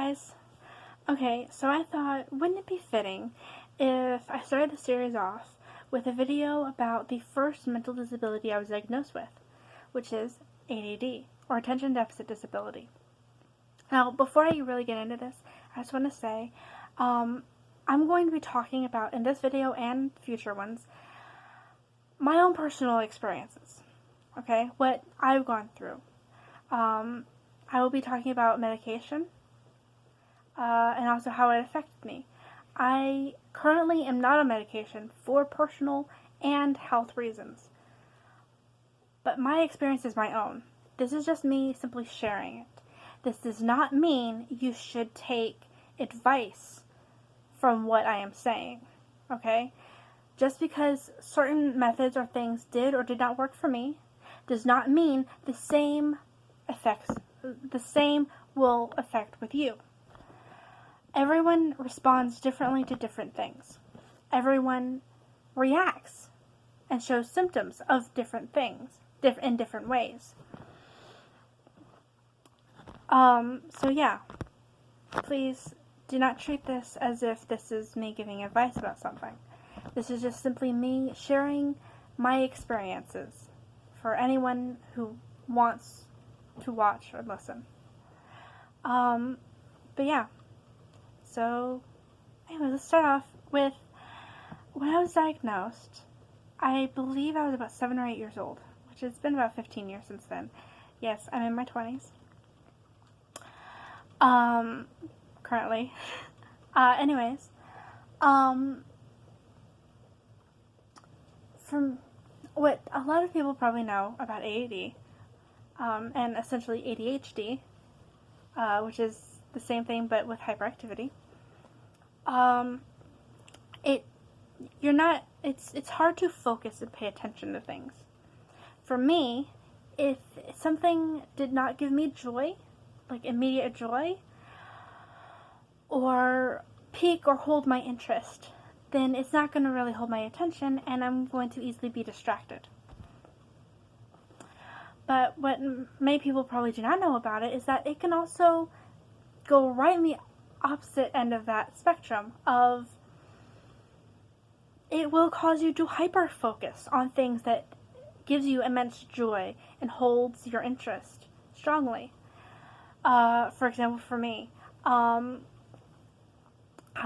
guys. Okay, so I thought, wouldn't it be fitting if I started the series off with a video about the first mental disability I was diagnosed with, which is ADD, or Attention Deficit Disability. Now, before I really get into this, I just want to say, I'm going to be talking about, in this video and future ones, my own personal experiences, okay, what I've gone through. I will be talking about medication, and also how it affected me. I currently am not on medication for personal and health reasons, but my experience is my own. This is just me simply sharing it. This does not mean you should take advice from what I am saying, okay? Just because certain methods or things did or did not work for me does not mean the same will affect with you. Everyone responds differently to different things. Everyone reacts and shows symptoms of different things in different ways. So yeah, please do not treat this as if this is me giving advice about something. This is just simply me sharing my experiences for anyone who wants to watch or listen. But yeah, so anyway, let's start off with when I was diagnosed. I believe I was about 7 or 8 years old, which has been about 15 years since then. Yes, I'm in my 20s. Currently. Anyways, from what a lot of people probably know about A.D.D, and essentially ADHD, which is the same thing but with hyperactivity, it's hard to focus and pay attention to things. For me, if something did not give me joy, like immediate joy, or pique or hold my interest, then it's not going to really hold my attention, and I'm going to easily be distracted. But what many people probably do not know about it is that it can also go right in the opposite end of that spectrum of it will cause you to hyper-focus on things that gives you immense joy and holds your interest strongly. For example, for me, how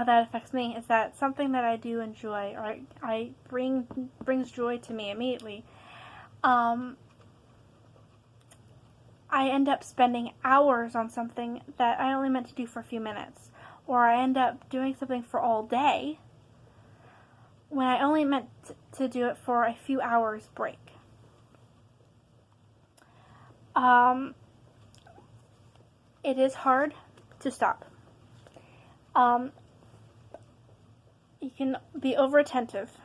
that affects me is that something that I do enjoy or brings joy to me immediately, I end up spending hours on something that I only meant to do for a few minutes, or I end up doing something for all day when I only meant to do it for a few hours break. It is hard to stop. You can be over attentive,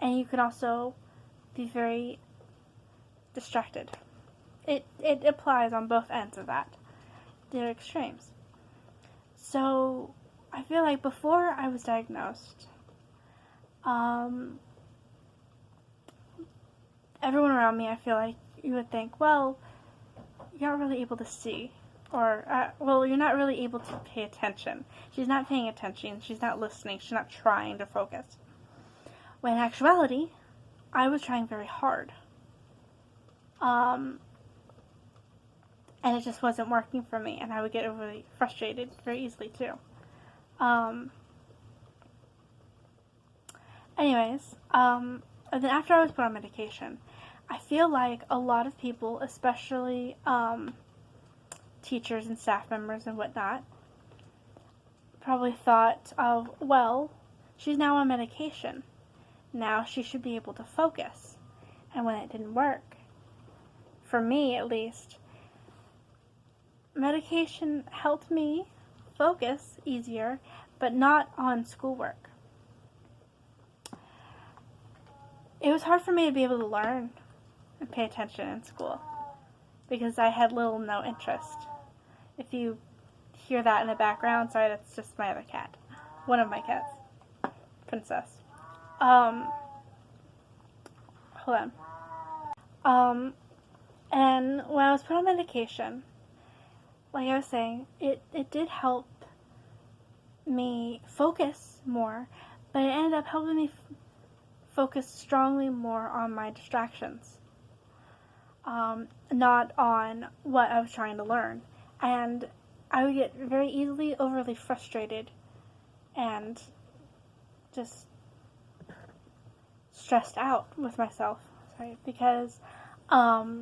and you can also be very distracted. It applies on both ends of that. They're extremes. So I feel like before I was diagnosed, everyone around me, I feel like you would think, well, you're not really able to see, or well, you're not really able to pay attention. She's not paying attention. She's not listening. She's not trying to focus. When in actuality, I was trying very hard. And it just wasn't working for me, and I would get overly frustrated very easily too. Anyways, and then after I was put on medication, I feel like a lot of people, especially teachers and staff members and whatnot, probably thought of, well, she's now on medication. Now she should be able to focus. And when it didn't work, for me at least, medication helped me focus easier, but not on schoolwork. It was hard for me to be able to learn and pay attention in school because I had little to no interest. If you hear that in the background, sorry, that's just my other cat. One of my cats. Princess. Hold on. And when I was put on medication, like I was saying, it did help me focus more, but it ended up helping me focus strongly more on my distractions, not on what I was trying to learn. And I would get very easily overly frustrated and just stressed out with myself, sorry, because I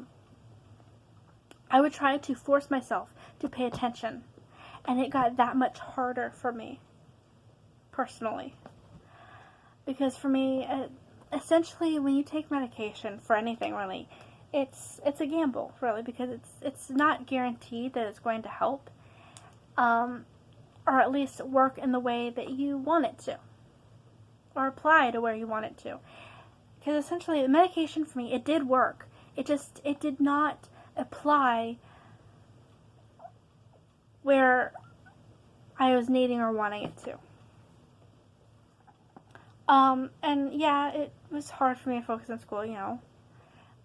would try to force myself to pay attention, and it got that much harder for me, personally. Because for me, essentially, when you take medication for anything, really, it's a gamble, really, because it's not guaranteed that it's going to help, or at least work in the way that you want it to, or apply to where you want it to. Because essentially, the medication for me, it did work. It did not apply where I was needing or wanting it to. And yeah, it was hard for me to focus in school,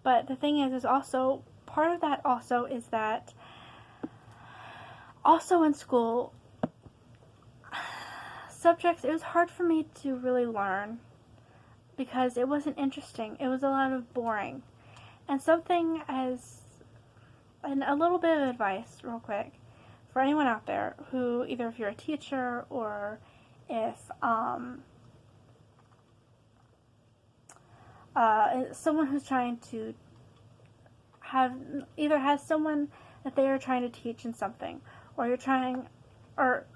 But the thing is also, part of that also is that, also in school, subjects, it was hard for me to really learn because it wasn't interesting. It was a lot of boring. And a little bit of advice, real quick, for anyone out there who, either if you're a teacher or if, someone who's trying to has someone that they are trying to teach in something, or or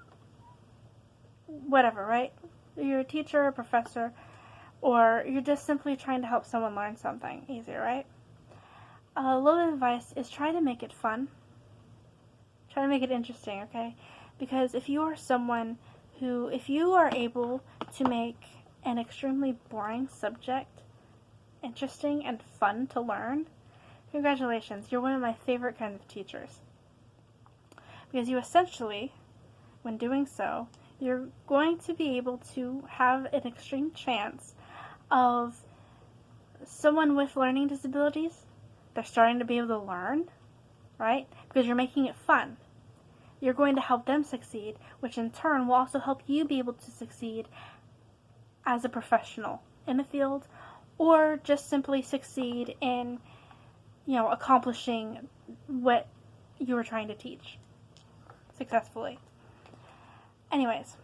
whatever, right? You're a teacher, a professor, or you're just simply trying to help someone learn something easier, right? A little advice is try to make it fun. Try to make it interesting, okay? Because if you are able to make an extremely boring subject interesting and fun to learn, congratulations, you're one of my favorite kinds of teachers. Because you essentially, when doing so, you're going to be able to have an extreme chance of someone with learning disabilities, they're starting to be able to learn, right? Because you're making it fun. You're going to help them succeed, which in turn will also help you be able to succeed as a professional in the field, or just simply succeed in, accomplishing what you were trying to teach successfully. Anyways,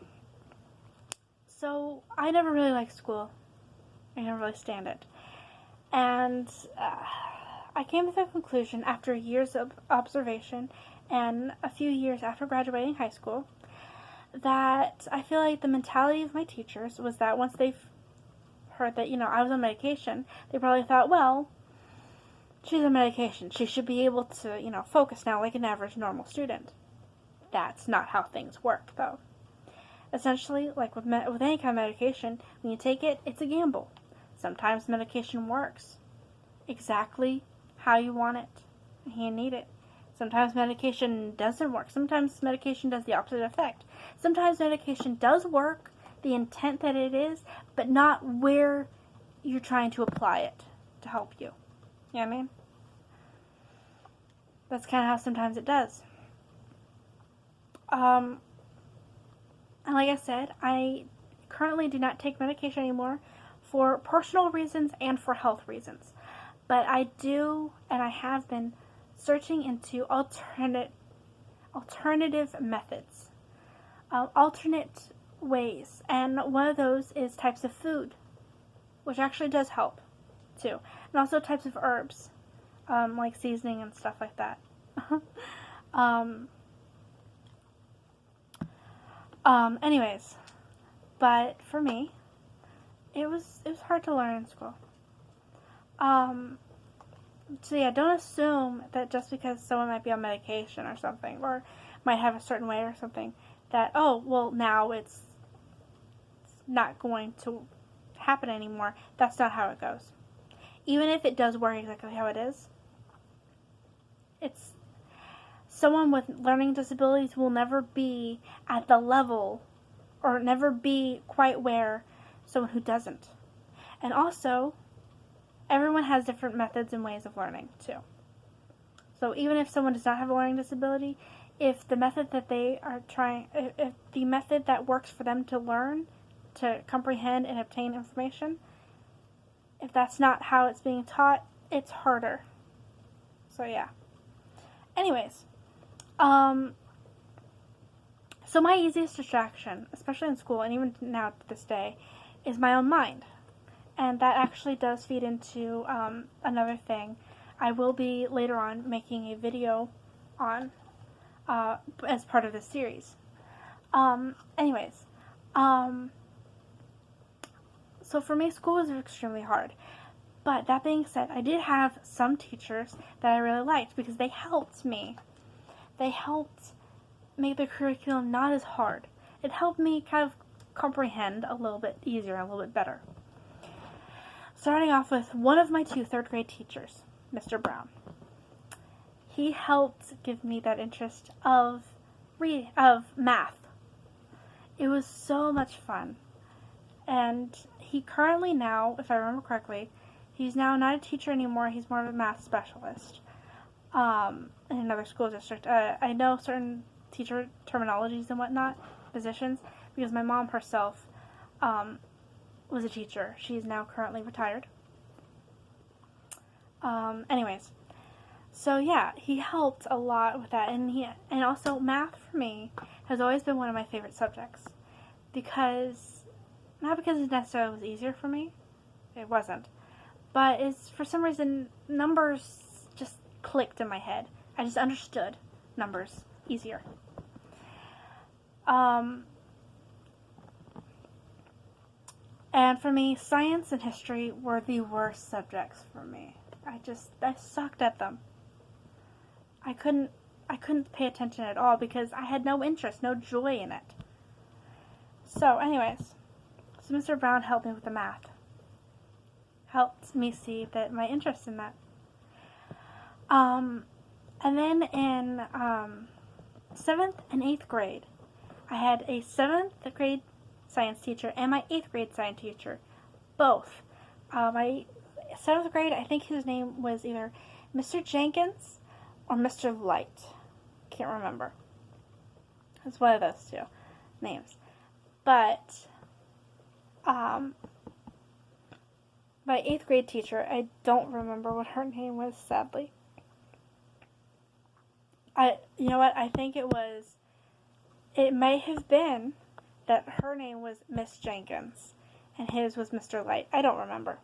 so I never really liked school. I never really stand it. And I came to the conclusion after years of observation and a few years after graduating high school that I feel like the mentality of my teachers was that once they've heard that, I was on medication, they probably thought, well, she's on medication. She should be able to, focus now like an average normal student. That's not how things work, though. Essentially, like with any kind of medication, when you take it, it's a gamble. Sometimes medication works exactly how you want it and you need it. Sometimes medication doesn't work. Sometimes medication does the opposite effect. Sometimes medication does work, the intent that it is, but not where you're trying to apply it to help you. You know what I mean? That's kind of how sometimes it does. And like I said, I currently do not take medication anymore for personal reasons and for health reasons. But I do, and I have been searching into alternative methods, alternate ways, and one of those is types of food, which actually does help too, and also types of herbs, like seasoning and stuff like that. Anyways, but for me, it was hard to learn in school. So yeah, don't assume that just because someone might be on medication or something, or might have a certain way or something, that, oh, well, now it's not going to happen anymore. That's not how it goes. Even if it does work exactly how it is, someone with learning disabilities will never be at the level, or never be quite where someone who doesn't. And also, everyone has different methods and ways of learning, too. So even if someone does not have a learning disability, if the method that they are trying, if the method that works for them to learn, to comprehend and obtain information, if that's not how it's being taught, it's harder. So yeah. Anyways, so my easiest distraction, especially in school and even now to this day, is my own mind. And that actually does feed into another thing I will be later on making a video on as part of this series. Anyways, so for me, school was extremely hard. But that being said, I did have some teachers that I really liked because they helped me. They helped make the curriculum not as hard. It helped me kind of comprehend a little bit easier and a little bit better. Starting off with one of my two third grade teachers, Mr. Brown. He helped give me that interest of math. It was so much fun. And he currently now, if I remember correctly, he's now not a teacher anymore. He's more of a math specialist in another school district. I know certain teacher terminologies and whatnot, positions, because my mom herself was a teacher. She's now currently retired. Anyways, so yeah, he helped a lot with that, and also math for me has always been one of my favorite subjects not because it necessarily was easier for me, it wasn't, but it's for some reason numbers just clicked in my head. I just understood numbers easier. And for me, science and history were the worst subjects for me. I sucked at them. I couldn't pay attention at all because I had no interest, no joy in it. So anyways, Mr. Brown helped me with the math. Helped me see that my interest in that. And then in 7th and 8th grade, I had a 7th grade science teacher and my 8th grade science teacher, both. My 7th grade, I think his name was either Mr. Jenkins or Mr. Light. Can't remember. It's one of those two names. But my 8th grade teacher, I don't remember what her name was, sadly. You know what? I think it may have been that her name was Miss Jenkins and his was Mr. Light. I don't remember.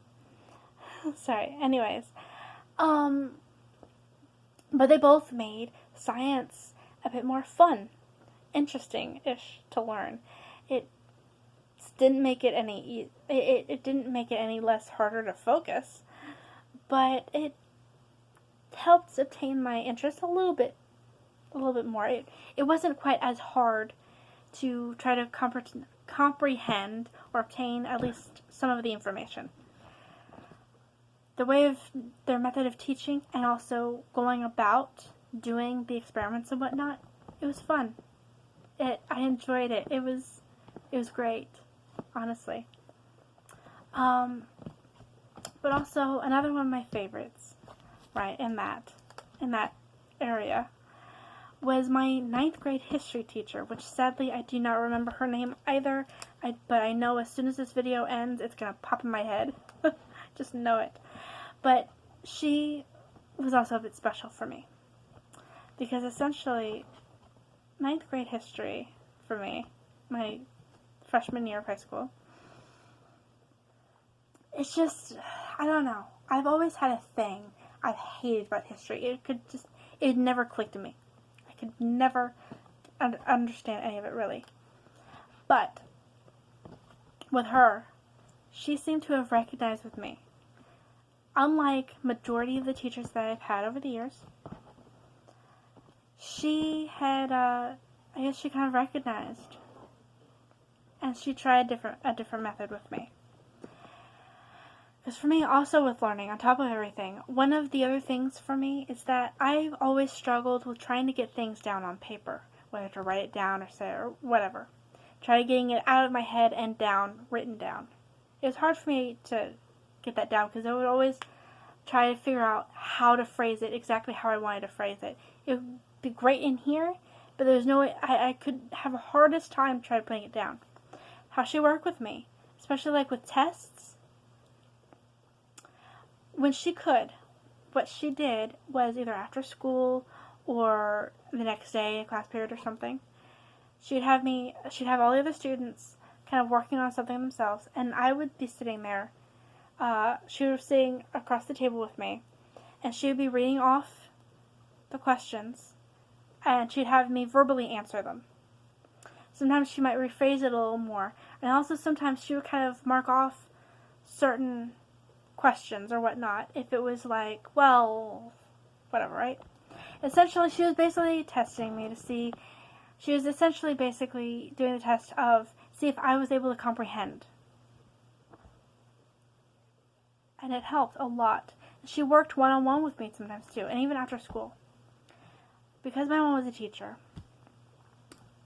Sorry. Anyways, but they both made science a bit more fun, interesting-ish to learn. It didn't make it it didn't make it any less harder to focus, but it helped obtain my interest a little bit more. It wasn't quite as hard to try to comprehend or obtain at least some of the information. The way of their method of teaching and also going about doing the experiments and whatnot, it was fun. I enjoyed it. It was great, honestly. But also another one of my favorites, right, in that area, was my 9th grade history teacher, which sadly I do not remember her name either, but I know as soon as this video ends, it's going to pop in my head. Just know it. But she was also a bit special for me, because essentially 9th grade history for me, my freshman year of high school, it's just, I don't know. I've always had a thing I've hated about history. It never clicked to me. I could never understand any of it, really. But with her, she seemed to have recognized with me. Unlike majority of the teachers that I've had over the years, she had, I guess she kind of recognized, and she tried a different method with me. Because for me, also with learning, on top of everything, one of the other things for me is that I've always struggled with trying to get things down on paper, whether to write it down or say it or whatever. Try getting it out of my head and down, written down. It was hard for me to get that down because I would always try to figure out how to phrase it, exactly how I wanted to phrase it. It would be great in here, but there's no way, I could have a hardest time trying putting it down. How she worked with me, especially like with tests, when she could, what she did was either after school or the next day, a class period or something, she'd have all the other students kind of working on something themselves, and I would be sitting there. She was sitting across the table with me, and she would be reading off the questions, and she'd have me verbally answer them. Sometimes she might rephrase it a little more, and also sometimes she would kind of mark off certain questions or whatnot if it was like, well, whatever, right? Essentially, she was basically testing me to see, she was essentially basically doing the test of see if I was able to comprehend. And it helped a lot. She worked one-on-one with me sometimes too, and even after school. Because my mom was a teacher,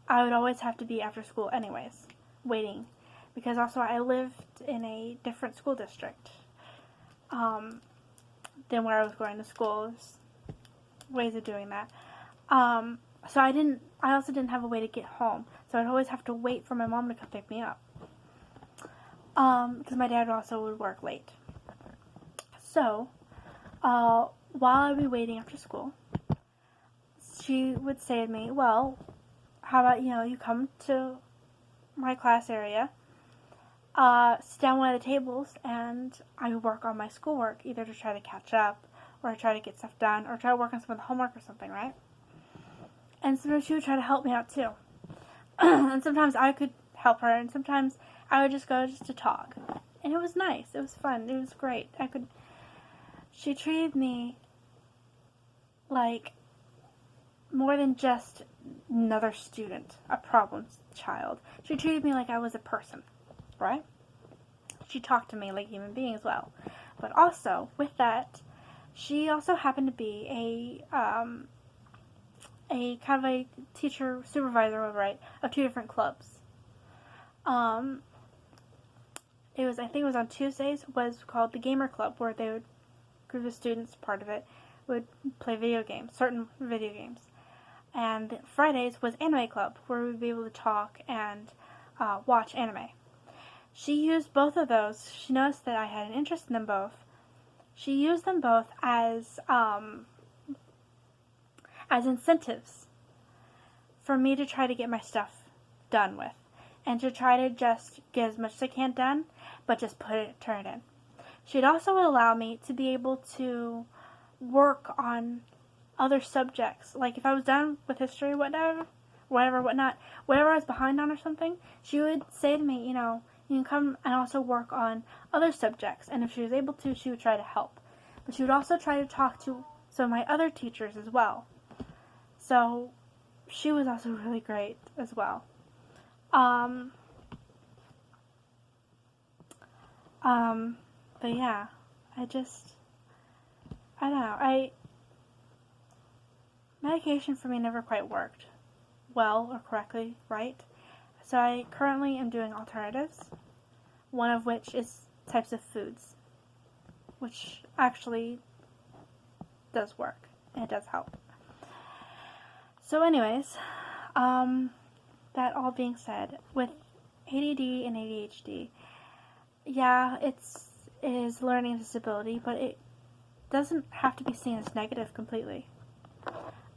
I would always have to be after school anyways, waiting. Because also I lived in a different school district than where I was going to school. There's ways of doing that. So I also didn't have a way to get home. So I'd always have to wait for my mom to come pick me up. Because my dad also would work late. So, while I'd be waiting after school, she would say to me, well, how about, you come to my class area, sit down one of the tables, and I would work on my schoolwork, either to try to catch up, or try to get stuff done, or try to work on some of the homework or something, right? And sometimes she would try to help me out too. And sometimes I could help her, and sometimes I would just go just to talk. And it was nice. It was fun. It was great. She treated me like more than just another student, a problem child. She treated me like I was a person, right? She talked to me like a human being as well. But also, with that, she also happened to be a kind of a teacher supervisor, right, of 2 different clubs. I think it was on Tuesdays, was called the Gamer Club, where they would, group of students, part of it, would play video games, certain video games. And Fridays was Anime Club, where we would be able to talk and watch anime. She used both of those. She noticed that I had an interest in them both. She used them both as incentives for me to try to get my stuff done with, and to try to just get as much as I can done, but just turn it in. She'd also allow me to be able to work on other subjects. Like if I was done with history, whatever I was behind on or something, she would say to me, you can come and also work on other subjects. And if she was able to, she would try to help. But she would also try to talk to some of my other teachers as well. So she was also really great as well. But yeah, I don't know, medication for me never quite worked well or correctly, right? So I currently am doing alternatives, one of which is types of foods, which actually does work, and it does help. So anyways, that all being said, with ADD and ADHD, yeah, it is learning disability, but it doesn't have to be seen as negative completely.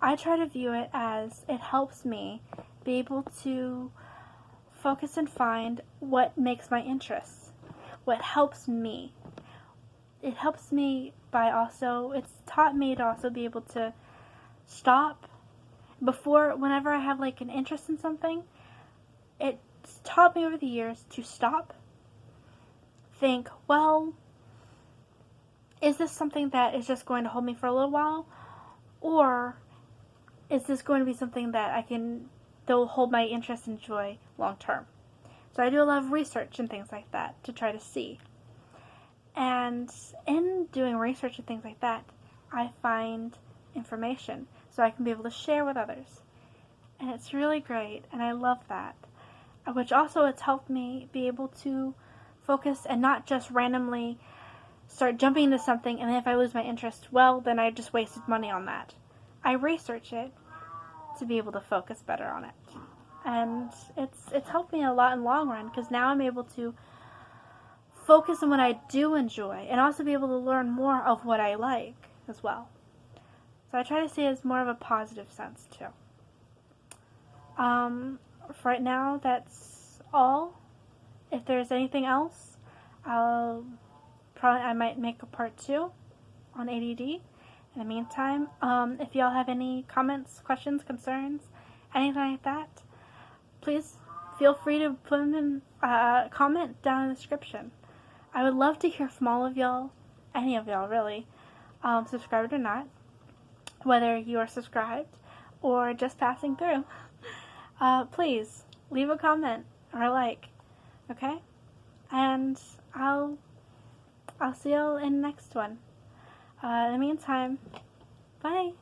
I try to view it as it helps me be able to focus and find what makes my interests, what helps me. It helps me by it's taught me to also be able to stop. Whenever I have like an interest in something, it's taught me over the years to stop, think, well, is this something that is just going to hold me for a little while? Or is this going to be something that that will hold my interest and joy long term? So I do a lot of research and things like that to try to see. And in doing research and things like that, I find information so I can be able to share with others. And it's really great, and I love that. Which also it's helped me be able to focus and not just randomly start jumping into something, and then if I lose my interest, well, then I just wasted money on that. I research it to be able to focus better on it. And it's helped me a lot in the long run, because now I'm able to focus on what I do enjoy and also be able to learn more of what I like as well. So I try to see it as more of a positive sense too. For right now, that's all. If there's anything else, I might make a part 2 on ADD. In the meantime, if y'all have any comments, questions, concerns, anything like that, please feel free to put them in comment down in the description. I would love to hear from all of y'all, any of y'all really, subscribed or not, whether you are subscribed or just passing through. Please leave a comment or a like, okay? And I'll see y'all in the next one. In the meantime, bye.